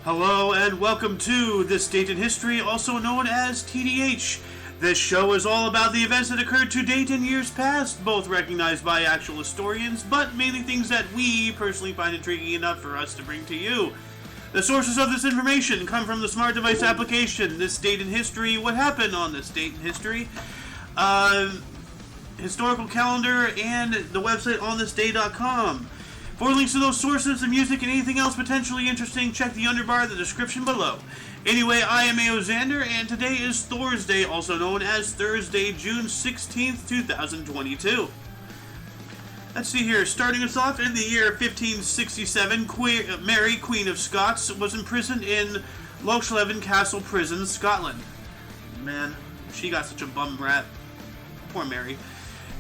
Hello and welcome to This Date in History, also known as TDH. This show is all about the events that occurred to date in years past, both recognized by actual historians, but mainly things that we personally find intriguing enough for us to bring to you. The sources of this information come from the smart device application, This Date in History, What Happened on This Date in History, historical calendar, and the website onthisday.com. For links to those sources, the music, and anything else potentially interesting, check the underbar in the description below. Anyway, I am A.O. Xander, and today is Thursday, also known as Thursday, June 16th, 2022. Let's see here. Starting us off in the year 1567, Mary, Queen of Scots, was imprisoned in Lochleven Castle Prison, Scotland. Man, she got such a bum rap. Poor Mary.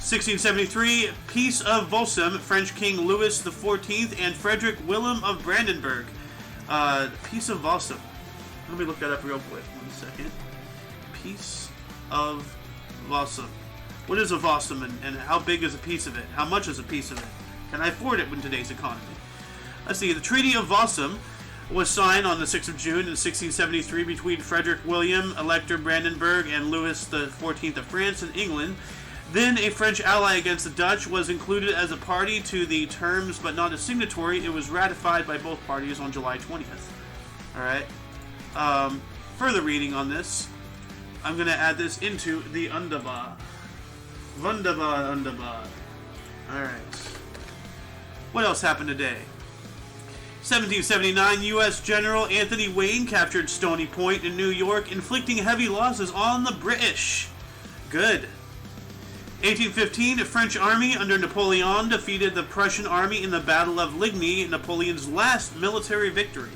1673, Peace of Walsum, French King Louis XIV and Frederick Willem of Brandenburg. Peace of Walsum. Let me look that up real quick. 1 second. Peace of Walsum. What is a Walsum and how big is a piece of it? How much is a piece of it? Can I afford it in today's economy? Let's see. The Treaty of Walsum was signed on the 6th of June in 1673 between Frederick William, Elector Brandenburg, and Louis XIV of France and England. Then a French ally against the Dutch was included as a party to the terms, but not a signatory. It was ratified by both parties on July 20th. Alright. Further reading on this, I'm going to add this into the underbar. Wunderbar. Alright. What else happened today? 1779, U.S. General Anthony Wayne captured Stony Point in New York, inflicting heavy losses on the British. Good. 1815, the French army under Napoleon defeated the Prussian army in the Battle of Ligny, Napoleon's last military victory.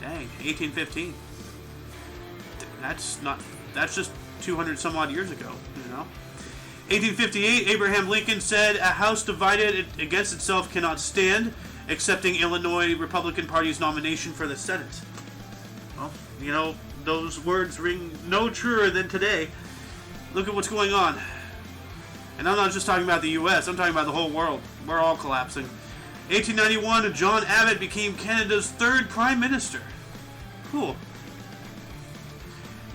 Dang, 1815. That's just 200 some odd years ago, you know. 1858, Abraham Lincoln said, "A house divided against itself cannot stand," accepting Illinois Republican Party's nomination for the Senate. Well, you know, those words ring no truer than today. Look at what's going on. And I'm not just talking about the U.S., I'm talking about the whole world. We're all collapsing. 1891, John Abbott became Canada's third Prime Minister. Cool.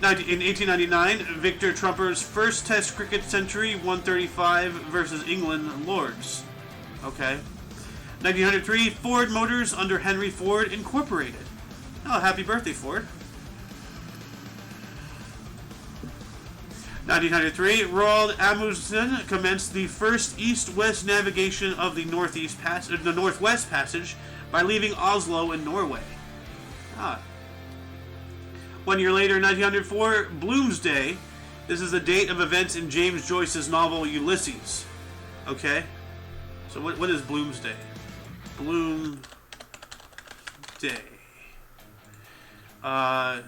In 1899, Victor Trumper's first Test cricket century, 135 versus England Lords. Okay. 1903, Ford Motors under Henry Ford Incorporated. Oh, happy birthday, Ford. 1903, Roald Amundsen commenced the first east-west navigation of the Northwest Passage by leaving Oslo in Norway. 1 year later, 1904, Bloomsday. This is the date of events in James Joyce's novel Ulysses. Okay? So what is Bloomsday? Bloomsday.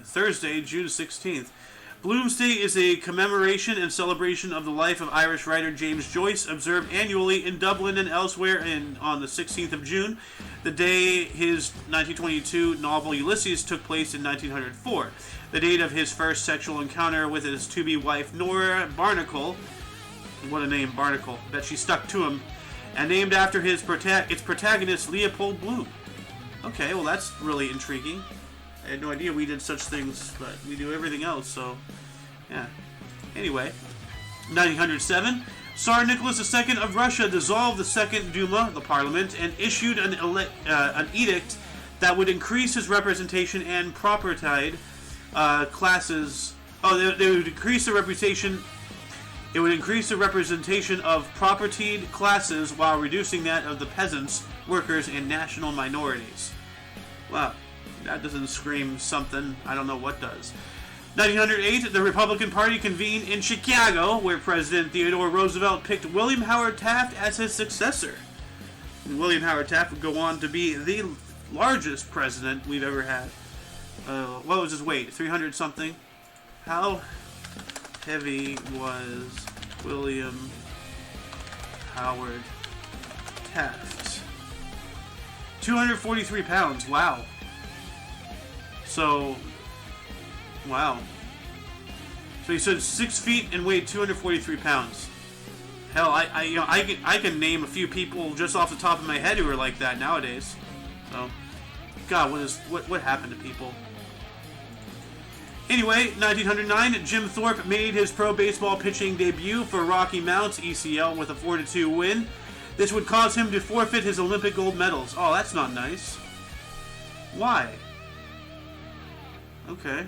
Thursday, June 16th. Bloomsday is a commemoration and celebration of the life of Irish writer James Joyce, observed annually in Dublin and elsewhere on the 16th of June, the day his 1922 novel Ulysses took place in 1904, the date of his first sexual encounter with his to-be wife Nora Barnacle. What a name, Barnacle. Bet she stuck to him. And named after its protagonist, Leopold Bloom. Okay, well that's really intriguing. I had no idea we did such things, but we do everything else, so, yeah. Anyway, 1907, Tsar Nicholas II of Russia dissolved the Second Duma, the parliament, and issued an edict that would increase his representation and propertied classes. They would increase the reputation. It would increase the representation of propertied classes while reducing that of the peasants, workers, and national minorities. Wow. That doesn't scream something. I don't know what does. 1908, the Republican Party convened in Chicago, where President Theodore Roosevelt picked William Howard Taft as his successor. And William Howard Taft would go on to be the largest president we've ever had. What was his weight? 300 something? How heavy was William Howard Taft? 243 pounds. Wow. So, wow. So he stood 6 feet and weighed 243 pounds. Hell, I can name a few people just off the top of my head who are like that nowadays. So, God, what happened to people? Anyway, 1909, Jim Thorpe made his pro baseball pitching debut for Rocky Mount's ECL with a 4-2 win. This would cause him to forfeit his Olympic gold medals. Oh, that's not nice. Why? Okay.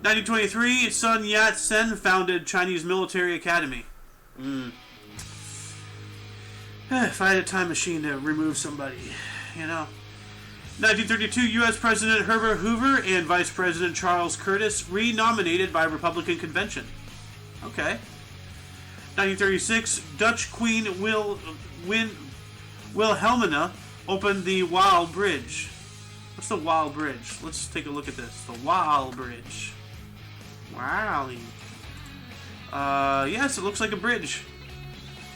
1923, Sun Yat-sen founded Chinese Military Academy. If I had a time machine to remove somebody, you know. 1932, U.S. President Herbert Hoover and Vice President Charles Curtis re-nominated by Republican Convention. Okay. 1936, Dutch Queen Wilhelmina opened the Waal Bridge. What's the Waal Bridge? Let's take a look at this. The Waal Bridge. Wow. Yes, it looks like a bridge.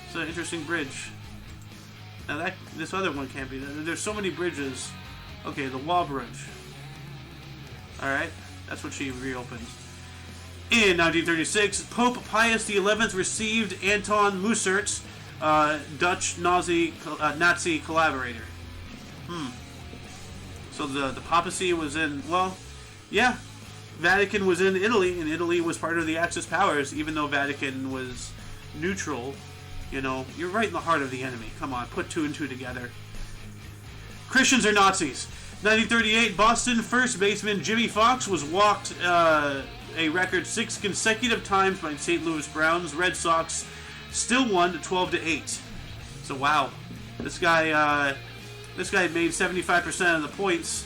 It's an interesting bridge. Now this other one can't be. There's so many bridges. Okay, the Waal Bridge. Alright, that's what she reopened. In 1936, Pope Pius XI received Anton Musert's Dutch Nazi collaborator. So the papacy was in, well, yeah, Vatican was in Italy, and Italy was part of the Axis powers, even though Vatican was neutral. You know, you're right in the heart of the enemy. Come on, put two and two together. Christians are Nazis. 1938, Boston first baseman Jimmy Fox was walked a record 6 consecutive times by St. Louis Browns. Red Sox still won 12-8. So wow, this guy made 75% of the points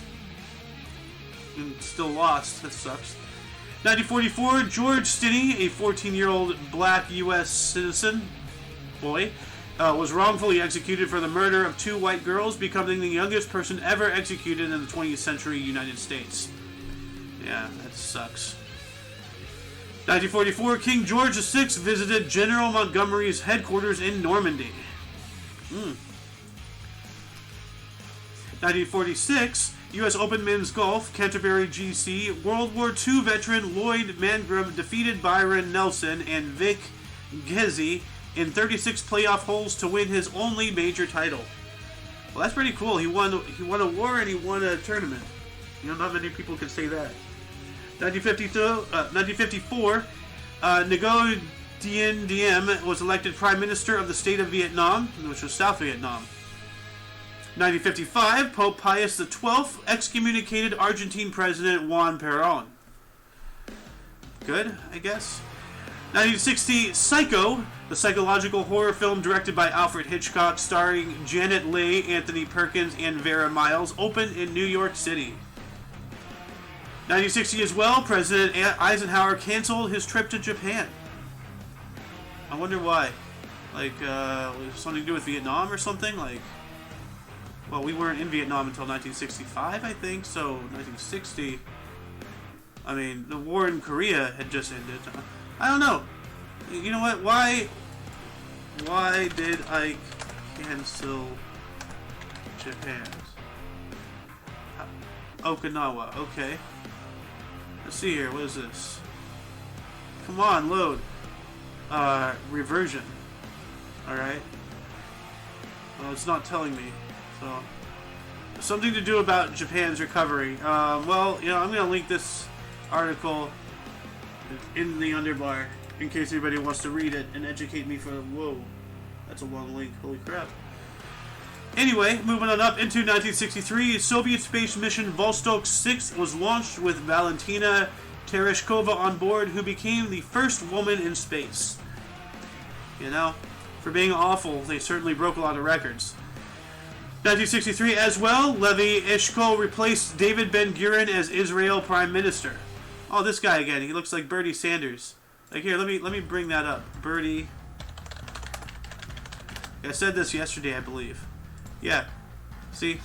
and still lost. That sucks. 1944, George Stinney, a 14-year-old black U.S. citizen boy, was wrongfully executed for the murder of 2 white girls, becoming the youngest person ever executed in the 20th century United States. Yeah, that sucks. 1944, King George VI visited General Montgomery's headquarters in Normandy. 1946, U.S. Open Men's Golf, Canterbury GC, World War II veteran Lloyd Mangrum defeated Byron Nelson and Vic Ghezzi in 36 playoff holes to win his only major title. Well, that's pretty cool. He won a war and he won a tournament. You know, not many people can say that. 1954, Ngo Dien Diem was elected Prime Minister of the state of Vietnam, which was South Vietnam. 1955, Pope Pius XII excommunicated Argentine President Juan Perón. Good, I guess. 1960, Psycho, the psychological horror film directed by Alfred Hitchcock, starring Janet Leigh, Anthony Perkins, and Vera Miles, opened in New York City. 1960 as well, President Eisenhower canceled his trip to Japan. I wonder why. Like, something to do with Vietnam or something? Like, well, we weren't in Vietnam until 1965, I think, so 1960... I mean, the war in Korea had just ended. I don't know. You know what? Why did I cancel Japan? Okinawa. Okay. Let's see here. What is this? Come on, load. Reversion. Alright. Well, it's not telling me. So, something to do about Japan's recovery. Well, you know, I'm going to link this article in the underbar in case anybody wants to read it and educate me for... Whoa. That's a long link. Holy crap. Anyway, moving on up into 1963, Soviet space mission Vostok 6 was launched with Valentina Tereshkova on board, who became the first woman in space. You know, for being awful, they certainly broke a lot of records. 1963 as well, Levi Eshkol replaced David Ben-Gurion as Israel Prime Minister. Oh, this guy again. He looks like Bernie Sanders. Like, here, let me bring that up. Bernie. I said this yesterday, I believe. Yeah. See?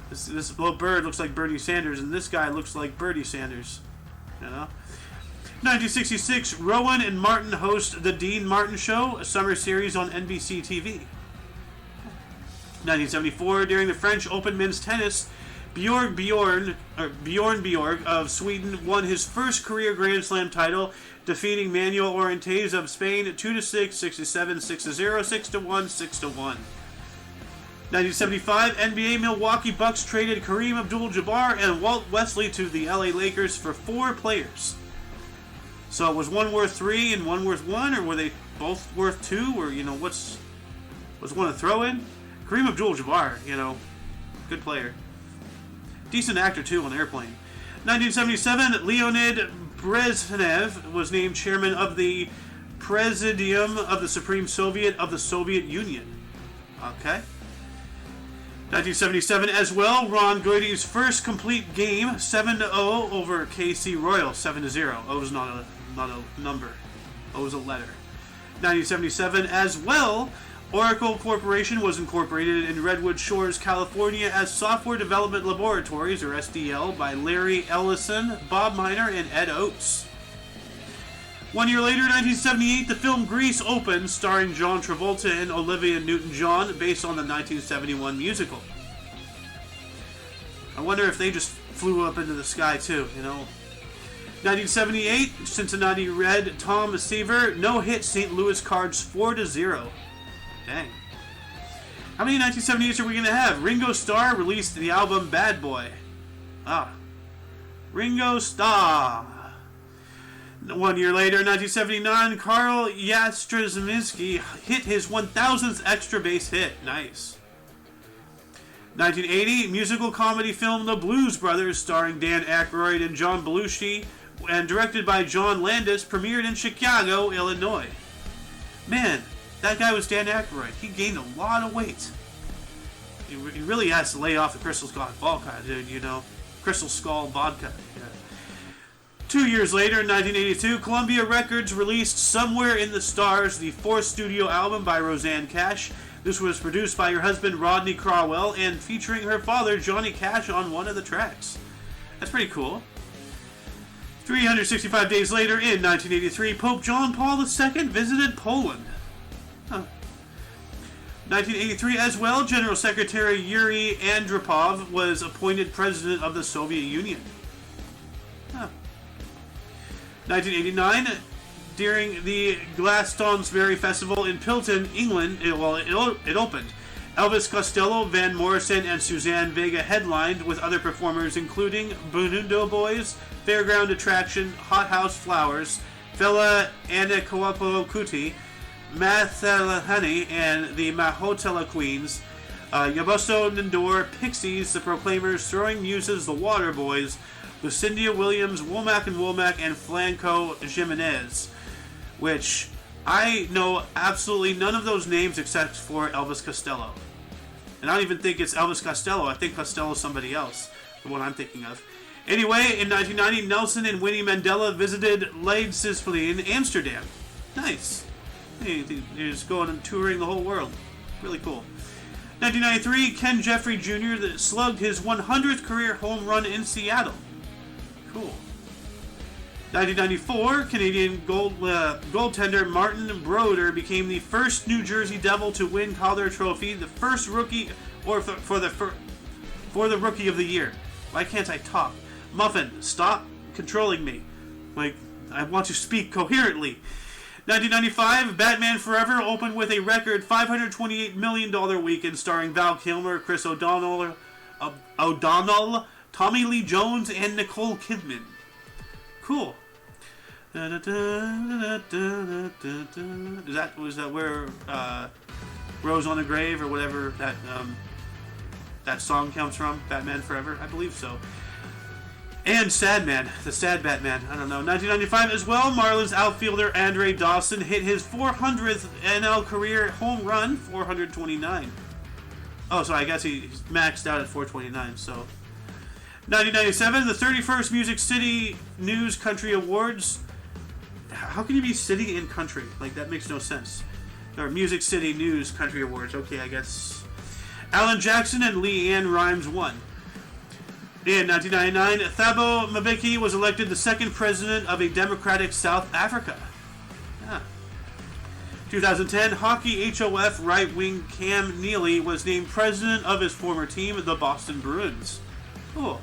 This little bird looks like Bernie Sanders, and this guy looks like Bernie Sanders. You know? 1966, Rowan and Martin host The Dean Martin Show, a summer series on NBC TV. 1974, during the French Open men's tennis, Bjorn Borg of Sweden won his first career Grand Slam title, defeating Manuel Orientez of Spain 2-6, 6-7, 6-0, 6-1, 6-1. 1975, NBA Milwaukee Bucks traded Kareem Abdul-Jabbar and Walt Wesley to the LA Lakers for 4 players. So was one worth 3 and one worth 1, or were they both worth 2, or was one a throw-in? Kareem Abdul-Jabbar, good player, decent actor too on Airplane. 1977, Leonid Brezhnev was named chairman of the Presidium of the Supreme Soviet of the Soviet Union. Okay. 1977 as well, Ron Goity's first complete game, 7-0 over KC Royal, 7-0. O is not a number. O is a letter. 1977 as well, Oracle Corporation was incorporated in Redwood Shores, California as Software Development Laboratories, or SDL, by Larry Ellison, Bob Miner, and Ed Oates. 1 year later, 1978, the film Grease opened, starring John Travolta and Olivia Newton-John, based on the 1971 musical. I wonder if they just flew up into the sky too, 1978, Cincinnati Red Tom Seaver no-hit St. Louis Cards 4-0. Dang. How many 1978s are we going to have? Ringo Starr released the album Bad Boy. Ringo Starr. 1 year later, 1979, Carl Yastrzemski hit his 1000th extra base hit. Nice. 1980, musical comedy film The Blues Brothers, starring Dan Aykroyd and John Belushi, and directed by John Landis, premiered in Chicago, Illinois. Man, that guy was Dan Aykroyd. He gained a lot of weight. He really has to lay off the Crystal Skull vodka, dude, Crystal Skull vodka. Yeah. 2 years later, in 1982, Columbia Records released Somewhere in the Stars, the 4th studio album by Roseanne Cash. This was produced by her husband Rodney Crowell and featuring her father Johnny Cash on one of the tracks. That's pretty cool. 365 days later, in 1983, Pope John Paul II visited Poland. 1983 as well, General Secretary Yuri Andropov was appointed President of the Soviet Union. 1989, during the Glastonbury Festival in Pilton, England, it opened. Elvis Costello, Van Morrison, and Suzanne Vega headlined, with other performers including Bonundo Boys, Fairground Attraction, Hot House Flowers, Fela Anikulapo Kuti, Mathalahani, and the Mahotela Queens, Yabuso Nindor, Pixies, The Proclaimers, Throwing Muses, The Water Boys, Lucinda Williams, Womack and Womack, and Flanco Jimenez, which I know absolutely none of those names except for Elvis Costello. And I don't even think it's Elvis Costello. I think Costello's somebody else, the one I'm thinking of. Anyway, in 1990, Nelson and Winnie Mandela visited Leidschendam in Amsterdam. Nice. He's going and touring the whole world. Really cool. 1993, Ken Jeffrey Jr. slugged his 100th career home run in Seattle. Cool. 1994, Canadian goaltender Martin Brodeur became the first New Jersey Devil to win Calder Trophy, the first rookie, or for the Rookie of the Year. Why can't I talk? Muffin, stop controlling me. I want to speak coherently. 1995, Batman Forever opened with a record $528 million weekend, starring Val Kilmer, Chris O'Donnell, Tommy Lee Jones, and Nicole Kidman. Cool. Was that where Rose on the Grave or whatever that song comes from? Batman Forever? I believe so. And Sad Man, the Sad Batman. I don't know. 1995 as well, Marlins outfielder Andre Dawson hit his 400th NL career home run, 429. Oh, so I guess he maxed out at 429, so... 1997, the 31st Music City News Country Awards. How can you be city and country? That makes no sense. Or Music City News Country Awards. Okay, I guess. Alan Jackson and Leanne Rimes won. In 1999, Thabo Mbeki was elected the second president of a democratic South Africa. 2010, Hockey HOF right-wing Cam Neely was named president of his former team, the Boston Bruins. Cool.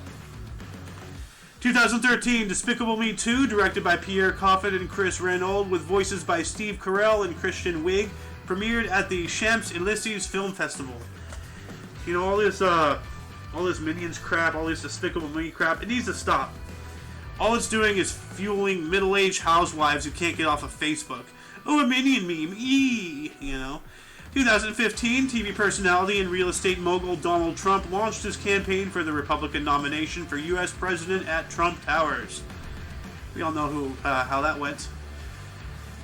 2013, Despicable Me 2, directed by Pierre Coffin and Chris Renaud, with voices by Steve Carell and Christian Wig, premiered at the Champs-Élysées Film Festival. You know, all this Minions crap, all this Despicable Me crap, it needs to stop. All it's doing is fueling middle-aged housewives who can't get off of Facebook. Oh, a Minion meme, you know. 2015, TV personality and real estate mogul Donald Trump launched his campaign for the Republican nomination for U.S. President at Trump Towers. We all know how that went.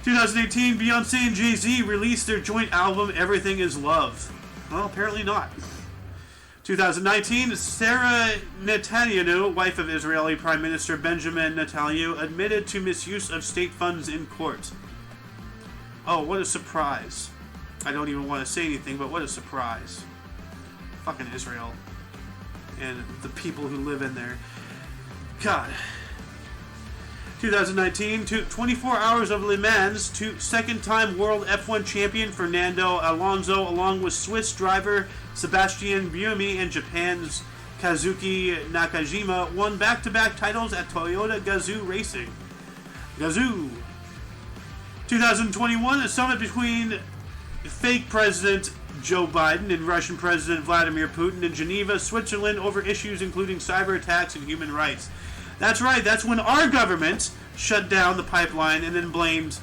2018, Beyonce and Jay-Z released their joint album, Everything Is Love. Well, apparently not. 2019, Sarah Netanyahu, wife of Israeli Prime Minister Benjamin Netanyahu, admitted to misuse of state funds in court. Oh, what a surprise. I don't even want to say anything, but what a surprise. Fucking Israel. And the people who live in there. God. 2019, 24 Hours of Le Mans, second-time world F1 champion Fernando Alonso, along with Swiss driver Sebastian Buemi and Japan's Kazuki Nakajima, won back-to-back titles at Toyota Gazoo Racing. Gazoo! 2021, a summit between fake President Joe Biden and Russian President Vladimir Putin in Geneva, Switzerland, over issues including cyber attacks and human rights. That's right, that's when our government shut down the pipeline and then blamed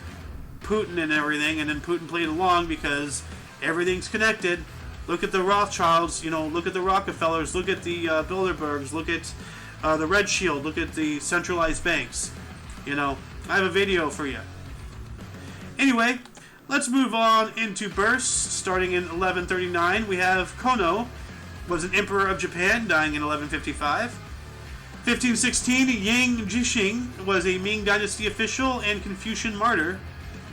Putin and everything, and then Putin played along because everything's connected. Look at the Rothschilds, you know, look at the Rockefellers, look at the Bilderbergs, look at the Red Shield, look at the centralized banks. You know, I have a video for you. Anyway, let's move on into births. Starting in 1139, we have Kono, was an emperor of Japan, dying in 1155. 1516, Yang Jixing was a Ming Dynasty official and Confucian martyr,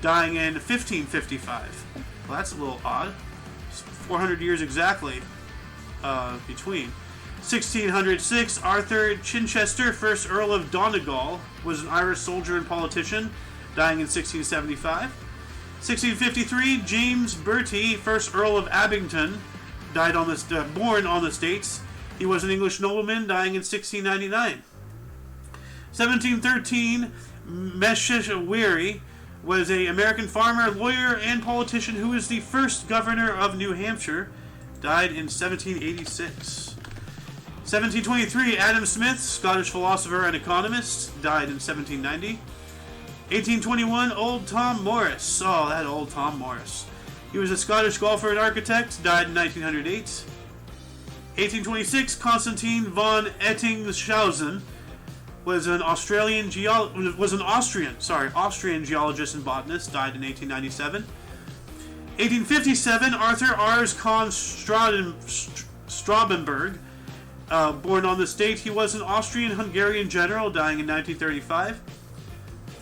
dying in 1555. Well, that's a little odd. It's 400 years exactly between. 1606, Arthur Chichester, 1st Earl of Donegal, was an Irish soldier and politician, dying in 1675. 1653, James Bertie, 1st Earl of Abington, born on the States. He was an English nobleman, dying in 1699. 1713, Mesheshwari was an American farmer, lawyer, and politician who was the first governor of New Hampshire, died in 1786. 1723, Adam Smith, Scottish philosopher and economist, died in 1790. 1821, Old Tom Morris. Oh, that old Tom Morris. He was a Scottish golfer and architect, died in 1908. 1826, Constantine von Ettingshausen was an Austrian geologist and botanist, died in 1897. 1857, Arthur Ars Kahn Strabenberg, born on the state. He was an Austrian-Hungarian general, dying in 1935.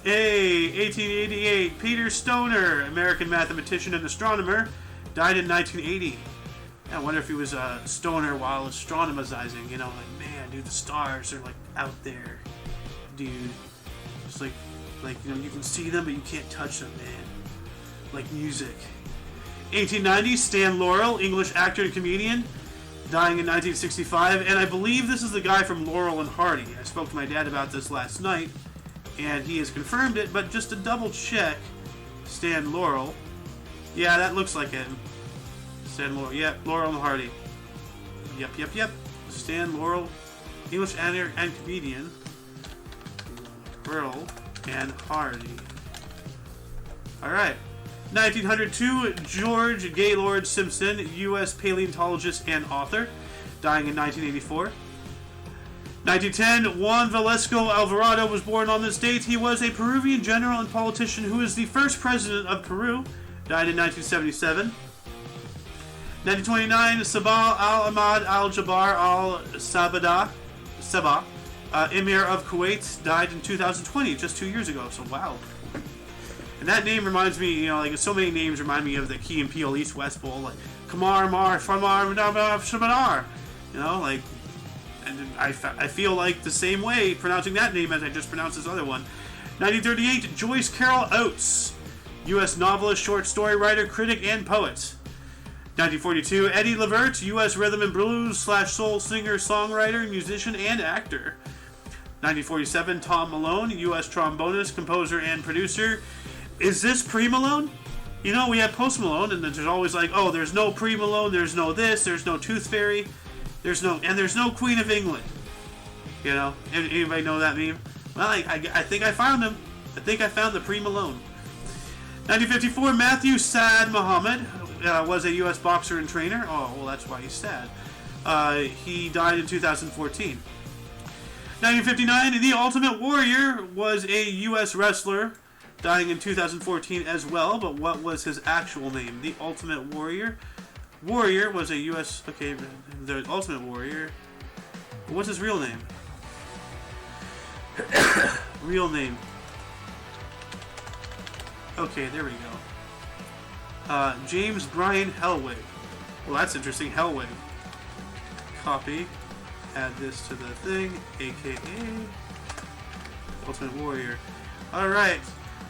1888, Peter Stoner, American mathematician and astronomer, died in 1980. I wonder if he was a stoner while astronomizing, you know, like, man, dude, the stars are, like, out there, dude. It's like, you know, you can see them, but you can't touch them, man. Like music. 1890, Stan Laurel, English actor and comedian, dying in 1965, and I believe this is the guy from Laurel and Hardy. I spoke to my dad about this last night, and he has confirmed it, but just to double check, Stan Laurel, yeah, that looks like him. Stan Laurel, yep, Laurel and Hardy. Yep. Stan Laurel, English actor and comedian. Laurel and Hardy. Alright. 1902, George Gaylord Simpson, U.S. paleontologist and author, dying in 1984. 1910, Juan Velasco Alvarado was born on this date. He was a Peruvian general and politician who was the first president of Peru, died in 1977. 1929, Sabah al-Ahmad al-Jabbar al-Sabah, Emir of Kuwait, died in 2020, just 2 years ago, so wow. And that name reminds me, you know, like, so many names remind me of the Key and Peele East-West Bowl, like, Kamar, Mar, Famar, Shabanar, you know, like, and I feel like the same way pronouncing that name as I just pronounced this other one. 1938, Joyce Carol Oates, U.S. novelist, short story writer, critic, and poet. 1942, Eddie Levert, U.S. rhythm and blues / soul singer, songwriter, musician, and actor. 1947, Tom Malone, U.S. trombonist, composer, and producer. Is this pre-Malone? You know, we have Post Malone, and there's always like, oh, there's no Pre-Malone, there's no this, there's no Tooth Fairy, there's no Queen of England. You know, anybody know that meme? Well, I think I found him. I think I found the Pre-Malone. 1954, Matthew Saad Muhammad was a U.S. boxer and trainer. Oh, well, that's why he's sad. He died in 2014. 1959, The Ultimate Warrior was a U.S. wrestler, dying in 2014 as well, but what was his actual name? The Ultimate Warrior? Warrior was a U.S. Okay, the Ultimate Warrior. What's his real name? Real name. Okay, there we go. James Bryan Hellwig. Well, that's interesting. Hellwig. Copy. Add this to the thing. AKA Ultimate Warrior. Alright.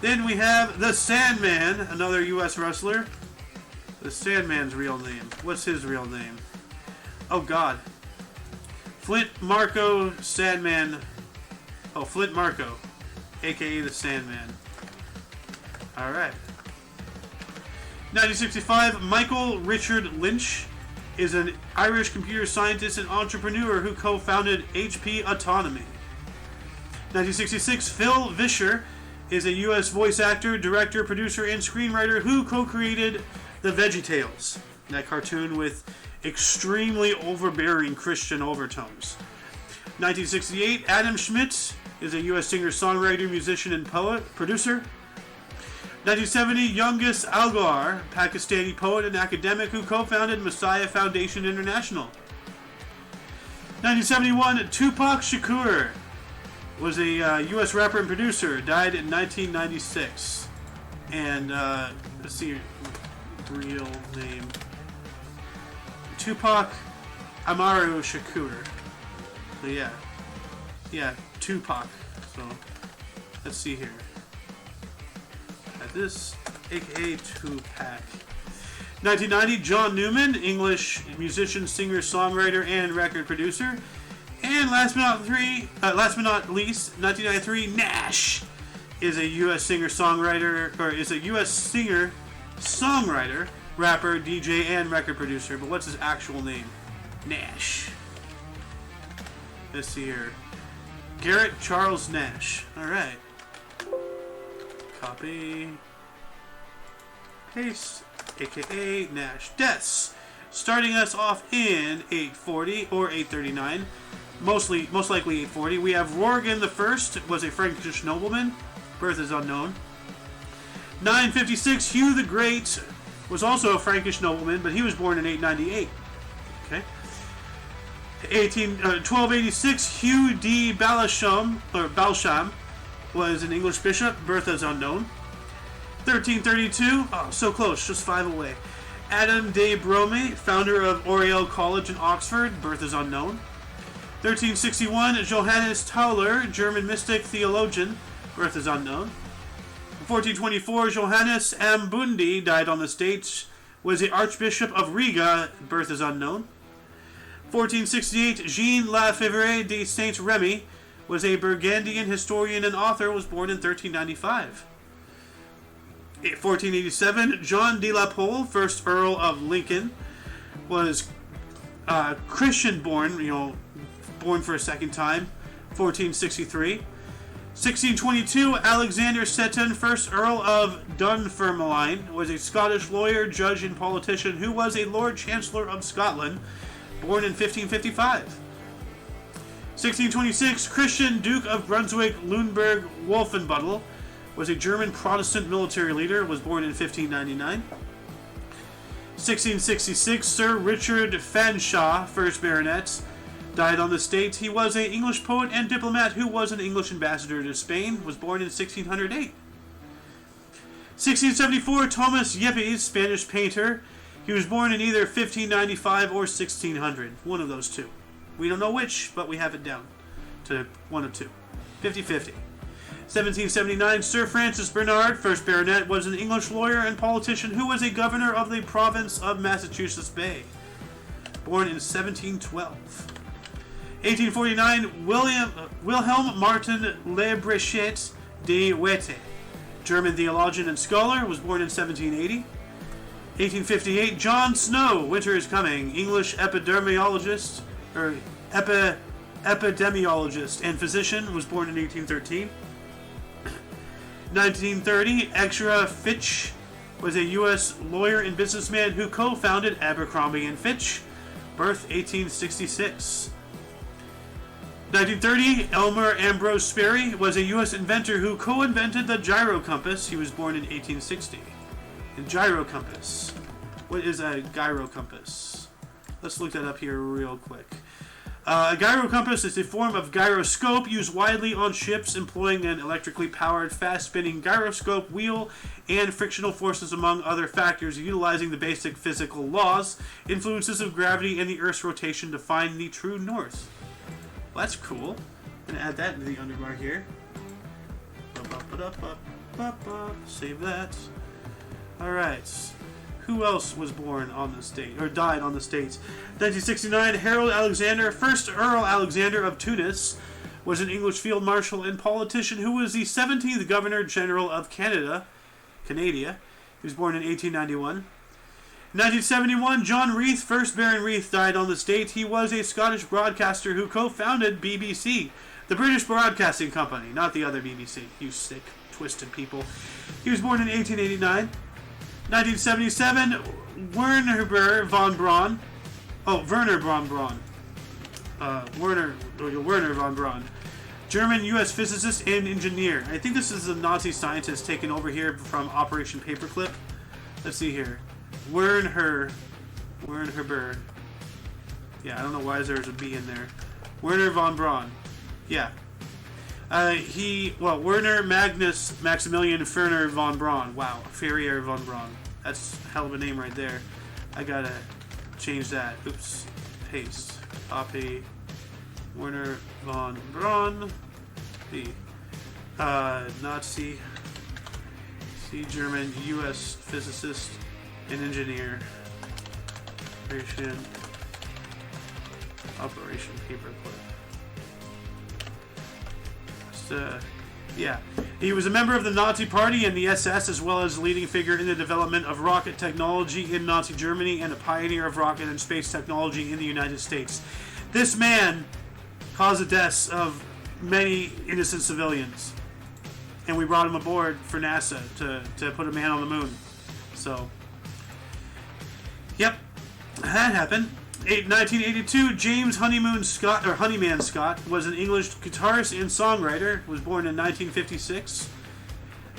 Then we have the Sandman, another U.S. wrestler. The Sandman's real name. What's his real name? Oh, God. Flint Marco Sandman. Oh, Flint Marco. A.K.A. the Sandman. Alright. 1965, Michael Richard Lynch is an Irish computer scientist and entrepreneur who co-founded HP Autonomy. 1966, Phil Vischer is a U.S. voice actor, director, producer, and screenwriter who co-created The VeggieTales, that cartoon with extremely overbearing Christian overtones. 1968, Adam Schmidt is a U.S. singer, songwriter, musician, and poet, producer. 1970, Youngis Algar, Pakistani poet and academic who co-founded Messiah Foundation International. 1971, Tupac Shakur was a U.S. rapper and producer, died in 1996. And, let's see, real name. Tupac Amaru Shakur. So, yeah, Tupac. So, let's see here. This, aka Tupac. 1990, John Newman, English musician, singer, songwriter, and record producer. And last but not least, 1993, Nash is a U.S. singer-songwriter, or is a U.S. singer, songwriter, rapper, DJ, and record producer. But what's his actual name? Nash. Let's see here. Garrett Charles Nash. All right. Copy. Paste. AKA Nash. Deaths. Starting us off in 840 or 839. Most likely 840. We have Rorgan the First was a Frankish nobleman. Birth is unknown. 956. Hugh the Great was also a Frankish nobleman, but he was born in 898. Okay. 1286. Hugh de Balsham was an English bishop. Birth is unknown. 1332. Oh, so close. Just 5 away. Adam de Brome, founder of Oriel College in Oxford. Birth is unknown. 1361. Johannes Tauler, German mystic theologian. Birth is unknown. 1424. Johannes Ambundi died on the States. Was the Archbishop of Riga. Birth is unknown. 1468. Jean Lafevre de Saint-Remy was a Burgundian historian and author. Was born in 1395. 1487. John de la Pole, first Earl of Lincoln, was Christian born, born for a second time. 1463. 1622. Alexander Seton, first Earl of Dunfermline, was a Scottish lawyer, judge, and politician who was a Lord Chancellor of Scotland. Born in 1555. 1626, Christian Duke of Brunswick Luneburg Wolfenbüttel was a German Protestant military leader. Was born in 1599. 1666, Sir Richard Fanshawe, first Baronet, died on the States. He was an English poet and diplomat who was an English ambassador to Spain. Was born in 1608. 1674, Thomas Yepes, Spanish painter. He was born in either 1595 or 1600. One of those two. We don't know which, but we have it down to one of two. 50-50. 1779, Sir Francis Bernard, first Baronet, was an English lawyer and politician who was a governor of the province of Massachusetts Bay. Born in 1712. 1849, Wilhelm Martin Le Brechet de Wette German theologian and scholar, was born in 1780. 1858, John Snow, Winter is Coming, English epidemiologist and physician, was born in 1813. 1930, Ezra Fitch was a U.S. lawyer and businessman who co-founded Abercrombie & Fitch, birth 1866. 1930, Elmer Ambrose Sperry was a U.S. inventor who co-invented the gyro compass. He was born in 1860. A gyro compass. What is a gyro compass? Let's look that up here real quick. A gyro compass is a form of gyroscope used widely on ships, employing an electrically powered, fast-spinning gyroscope wheel and frictional forces among other factors, utilizing the basic physical laws, influences of gravity, and the Earth's rotation to find the true north. Well, that's cool. I'm going to add that into the underbar here. Save that. Alright. Who else was born on the state, or died on the States? 1969, Harold Alexander, 1st Earl Alexander of Tunis, was an English field marshal and politician who was the 17th Governor General of Canada. He was born in 1891. 1971, John Reith, 1st Baron Reith, died on the state. He was a Scottish broadcaster who co-founded BBC, the British Broadcasting Company, not the other BBC, you sick, twisted people. He was born in 1889. 1977, Werner von Braun. Werner von Braun. German U.S. physicist and engineer. I think this is a Nazi scientist taken over here from Operation Paperclip. Let's see here. Werner Bird. Yeah, I don't know why there's a B in there. Werner von Braun. Yeah. Werner Magnus Maximilian Ferner von Braun. Wow, Ferrier von Braun. That's a hell of a name right there. I gotta change that. Oops. Paste. Copy. Werner von Braun. The Nazi. German U.S. physicist and engineer. Operation Paperclip. Yeah. He was a member of the Nazi Party and the SS, as well as a leading figure in the development of rocket technology in Nazi Germany and a pioneer of rocket and space technology in the United States. This man caused the deaths of many innocent civilians. And we brought him aboard for NASA to put a man on the moon. So, yep, that happened. 1982, James Honeyman Scott was an English guitarist and songwriter. Was born in 1956.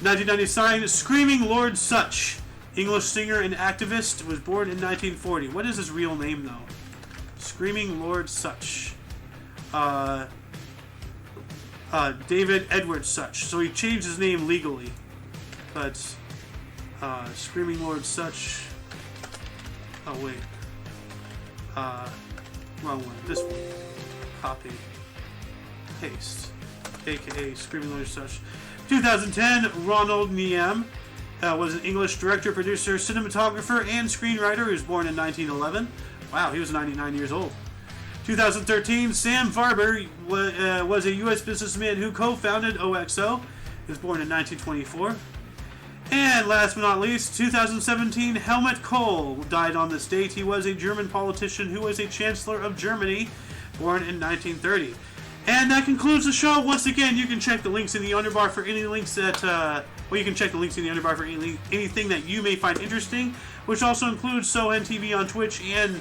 1999, Screaming Lord Sutch, English singer and activist, was born in 1940. What is his real name, though? Screaming Lord Sutch. David Edward Sutch. So he changed his name legally. But, Screaming Lord Sutch. Oh, wait. Wrong one. This one. Copy. Paste. AKA Screaming Lord Sutch. 2010, Ronald Niam was an English director, producer, cinematographer, and screenwriter. He was born in 1911. Wow, he was 99 years old. 2013, Sam Farber was a U.S. businessman who co-founded OXO. He was born in 1924. And last but not least, 2017, Helmut Kohl died on this date. He was a German politician who was a Chancellor of Germany, born in 1930. And that concludes the show. Once again, you can check the links in the underbar for any links that, you can check the links in the underbar for anything that you may find interesting, which also includes Sohan TV on Twitch and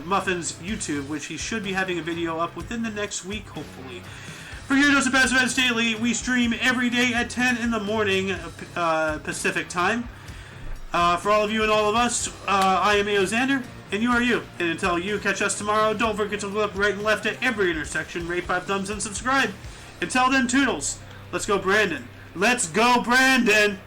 Muffin's YouTube, which he should be having a video up within the next week, hopefully. For your dose of Pass Events Daily, we stream every day at 10 in the morning Pacific time. For all of you and all of us, I am Xander, and you are you. And until you catch us tomorrow, don't forget to look right and left at every intersection, rate 5 thumbs, and subscribe. Until then, toodles. Let's go, Brandon. Let's go, Brandon!